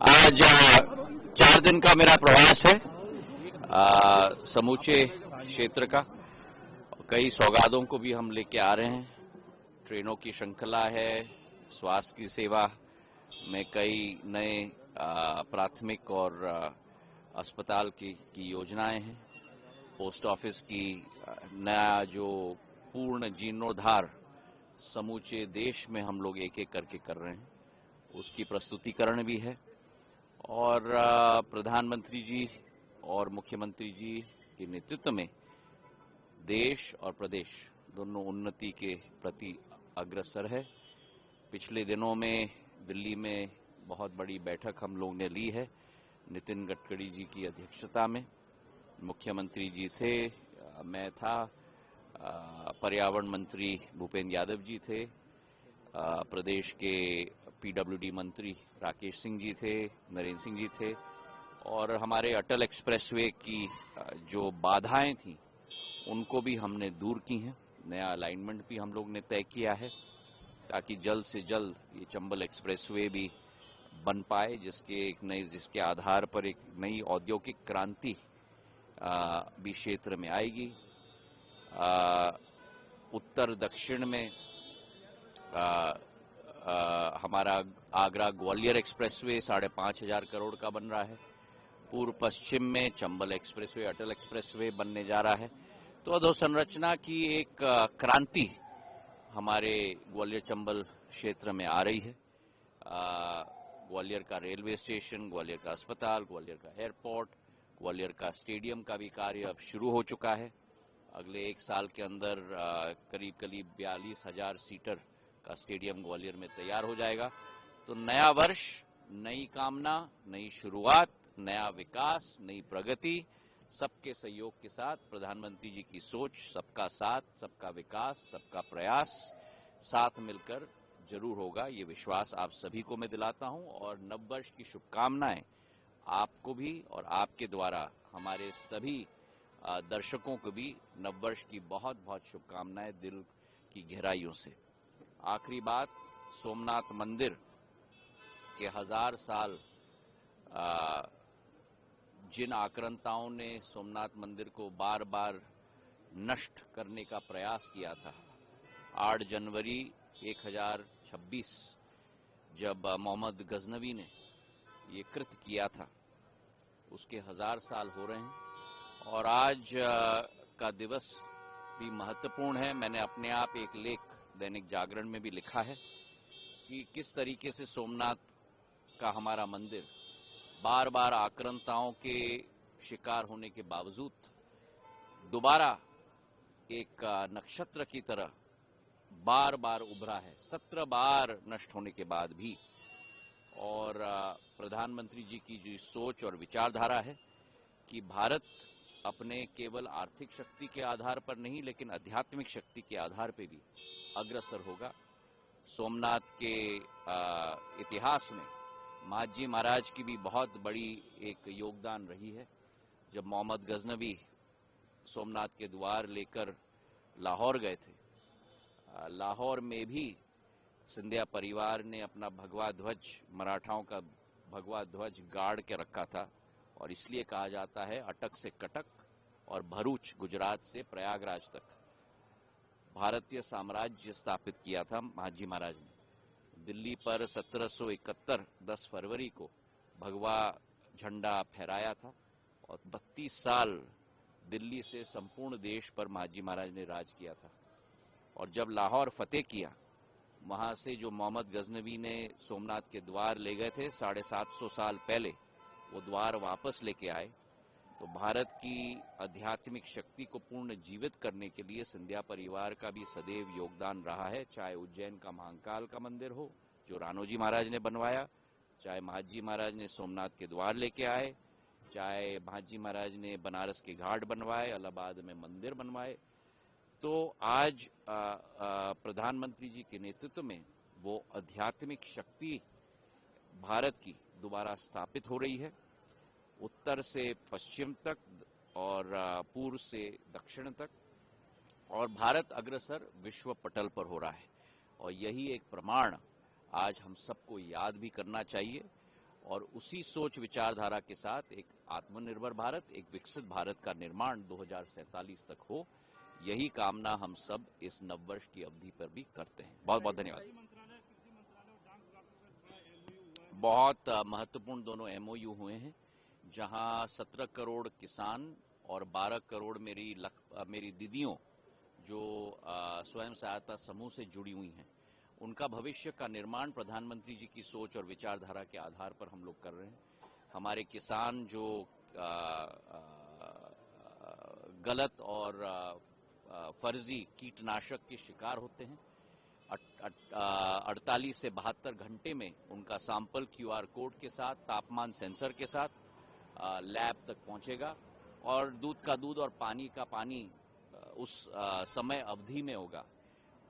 आज 4 दिन का मेरा प्रवास है समूचे क्षेत्र का। कई सौगातों को भी हम लेके आ रहे हैं। ट्रेनों की श्रृंखला है, स्वास्थ्य की सेवा में कई नए प्राथमिक और अस्पताल की योजनाएं हैं। पोस्ट ऑफिस की नया जो पूर्ण जीर्णोद्धार समूचे देश में हम लोग एक एक करके कर रहे हैं, उसकी प्रस्तुतिकरण भी है। और प्रधानमंत्री जी और मुख्यमंत्री जी के नेतृत्व में देश और प्रदेश दोनों उन्नति के प्रति अग्रसर है। पिछले दिनों में दिल्ली में बहुत बड़ी बैठक हम लोग ने ली है, नितिन गडकरी जी की अध्यक्षता में। मुख्यमंत्री जी थे, मैं था, पर्यावरण मंत्री भूपेंद्र यादव जी थे, प्रदेश के पीडब्ल्यूडी मंत्री राकेश सिंह जी थे, नरेंद्र सिंह जी थे, और हमारे अटल एक्सप्रेसवे की जो बाधाएं थी उनको भी हमने दूर की हैं। नया अलाइनमेंट भी हम लोग ने तय किया है ताकि जल्द से जल्द ये चंबल एक्सप्रेसवे भी बन पाए, जिसके आधार पर एक नई औद्योगिक क्रांति भी क्षेत्र में आएगी। उत्तर दक्षिण में हमारा आगरा ग्वालियर एक्सप्रेसवे 5,500 करोड़ का बन रहा है। पूर्व पश्चिम में चंबल एक्सप्रेसवे, अटल एक्सप्रेसवे बनने जा रहा है। तो अधोसंरचना की एक क्रांति हमारे ग्वालियर चंबल क्षेत्र में आ रही है। ग्वालियर का रेलवे स्टेशन, ग्वालियर का अस्पताल, ग्वालियर का एयरपोर्ट, ग्वालियर का स्टेडियम का भी कार्य अब शुरू हो चुका है। अगले 1 साल के अंदर करीब 42,000 सीटर का स्टेडियम ग्वालियर में तैयार हो जाएगा। तो नया वर्ष, नई कामना, नई शुरुआत, नया विकास, नई प्रगति, सबके सहयोग के साथ प्रधानमंत्री जी की सोच, सबका साथ, सबका विकास, सबका प्रयास, साथ मिलकर जरूर होगा। ये विश्वास आप सभी को मैं दिलाता हूं और नववर्ष की शुभकामनाएं आपको भी और आपके द्वारा हमारे सभी दर्शकों को भी नववर्ष की बहुत बहुत शुभकामनाएं दिल की गहराइयों से। आखिरी बात, सोमनाथ मंदिर के 1000 साल जिन आक्रांताओं ने सोमनाथ मंदिर को बार बार नष्ट करने का प्रयास किया था, 8 जनवरी 1026 जब मोहम्मद गजनवी ने ये कृत्य किया था, उसके 1000 साल हो रहे हैं। और आज का दिवस भी महत्वपूर्ण है। मैंने अपने आप एक लेख दैनिक जागरण में भी लिखा है कि किस तरीके से सोमनाथ का हमारा मंदिर बार बार आक्रांताओं के शिकार होने के बावजूद दोबारा एक नक्षत्र की तरह बार बार उभरा है, 17 बार नष्ट होने के बाद भी। और प्रधानमंत्री जी की जो सोच और विचारधारा है कि भारत अपने केवल आर्थिक शक्ति के आधार पर नहीं, लेकिन आध्यात्मिक शक्ति के आधार पर भी अग्रसर होगा। सोमनाथ के इतिहास में महाजी महाराज की भी बहुत बड़ी एक योगदान रही है। जब मोहम्मद गजनवी सोमनाथ के द्वार लेकर लाहौर गए थे, लाहौर में भी सिंधिया परिवार ने अपना भगवा ध्वज, मराठाओं का भगवा ध्वज गाड़ के रखा था, और इसलिए कहा जाता है अटक से कटक और भरूच गुजरात से प्रयागराज तक भारतीय साम्राज्य स्थापित किया था महाजी महाराज ने। दिल्ली पर 1771 10 फरवरी को भगवा झंडा फहराया था और 32 साल दिल्ली से संपूर्ण देश पर महाजी महाराज ने राज किया था। और जब लाहौर फतेह किया, वहां से जो मोहम्मद गजनवी ने सोमनाथ के द्वार ले गए थे 750 साल पहले, वो द्वार वापस लेके आए। तो भारत की आध्यात्मिक शक्ति को पूर्ण जीवित करने के लिए सिंधिया परिवार का भी सदैव योगदान रहा है। चाहे उज्जैन का महाकाल का मंदिर हो जो राणोजी महाराज ने बनवाया, चाहे महाजी महाराज ने सोमनाथ के द्वार लेके आए, चाहे महाजी महाराज ने बनारस के घाट बनवाए, इलाहाबाद में मंदिर बनवाए। तो आज प्रधानमंत्री जी के नेतृत्व में वो आध्यात्मिक शक्ति भारत की दोबारा स्थापित हो रही है, उत्तर से पश्चिम तक और पूर्व से दक्षिण तक, और भारत अग्रसर विश्व पटल पर हो रहा है। और यही एक प्रमाण आज हम सबको याद भी करना चाहिए और उसी सोच विचारधारा के साथ एक आत्मनिर्भर भारत, एक विकसित भारत का निर्माण 2047 तक हो, यही कामना हम सब इस नववर्ष की अवधि पर भी करते हैं। बहुत बहुत धन्यवाद। बहुत महत्वपूर्ण दोनों एमओयू हुए हैं, जहां 17 करोड़ किसान और 12 करोड़ मेरी दीदियों जो स्वयं सहायता समूह से जुड़ी हुई हैं, उनका भविष्य का निर्माण प्रधानमंत्री जी की सोच और विचारधारा के आधार पर हम लोग कर रहे हैं। हमारे किसान जो गलत और फर्जी कीटनाशक के शिकार होते हैं, 48 से 72 घंटे में उनका सैंपल QR कोड के साथ, तापमान सेंसर के साथ लैब तक पहुंचेगा और दूध का दूध और पानी का पानी उस समय अवधि में होगा।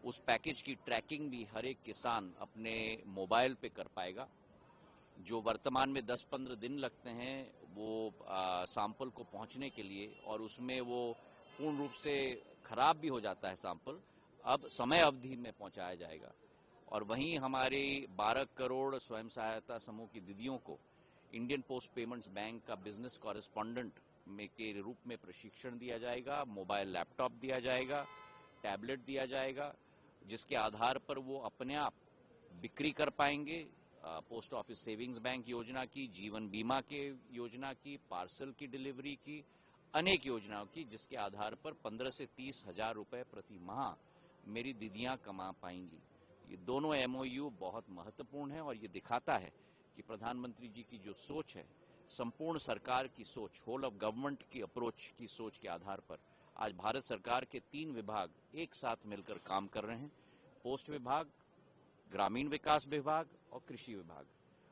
उस पैकेज की ट्रैकिंग भी हर एक किसान अपने मोबाइल पे कर पाएगा। जो वर्तमान में 10-15 दिन लगते हैं वो सैंपल को पहुंचने के लिए, और उसमें वो पूर्ण रूप से खराब भी हो जाता है सैंपल, अब समय अवधि में पहुंचाया जाएगा। और वहीं हमारे 12 करोड़ स्वयं सहायता समूह की दीदियों को इंडियन पोस्ट पेमेंट्स बैंक का बिजनेस कॉरेस्पॉन्डेंट के रूप में प्रशिक्षण दिया जाएगा, मोबाइल लैपटॉप दिया जाएगा, टैबलेट दिया जाएगा, जिसके आधार पर वो अपने आप बिक्री कर पाएंगे। पोस्ट ऑफिस सेविंग्स बैंक योजना की, जीवन बीमा के योजना की, पार्सल की डिलीवरी की, अनेक योजनाओं की, जिसके आधार पर 15 से 30 हजार रुपए प्रति माह मेरी दीदियां कमा पाएंगी। ये दोनों एमओयू बहुत महत्वपूर्ण है और ये दिखाता है कि प्रधानमंत्री जी की जो सोच है, संपूर्ण सरकार की सोच, होल ऑफ गवर्नमेंट की अप्रोच की सोच के आधार पर आज भारत सरकार के 3 विभाग एक साथ मिलकर काम कर रहे हैं। पोस्ट विभाग, ग्रामीण विकास विभाग और कृषि विभाग।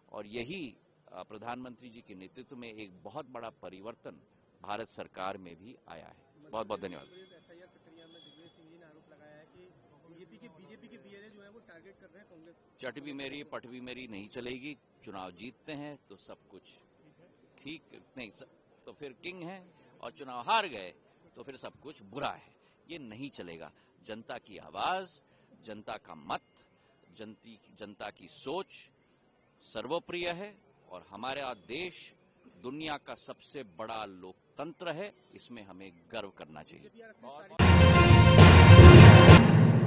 और यही प्रधानमंत्री जी के नेतृत्व में एक बहुत बड़ा परिवर्तन भारत सरकार में भी आया है। बहुत बहुत धन्यवाद। बीजेपी के बीएलए जो है वो टारगेट कर रहे हैं कांग्रेस। चट भी मेरी पट भी मेरी नहीं चलेगी। चुनाव जीतते हैं तो सब कुछ ठीक नहीं, तो फिर किंग है, और चुनाव हार गए तो फिर सब कुछ बुरा है। ये नहीं चलेगा। जनता की आवाज, जनता का मत, जनता की सोच सर्वप्रिय है और हमारा देश दुनिया का सबसे बड़ा लोकतंत्र है। इसमें हमें गर्व करना चाहिए।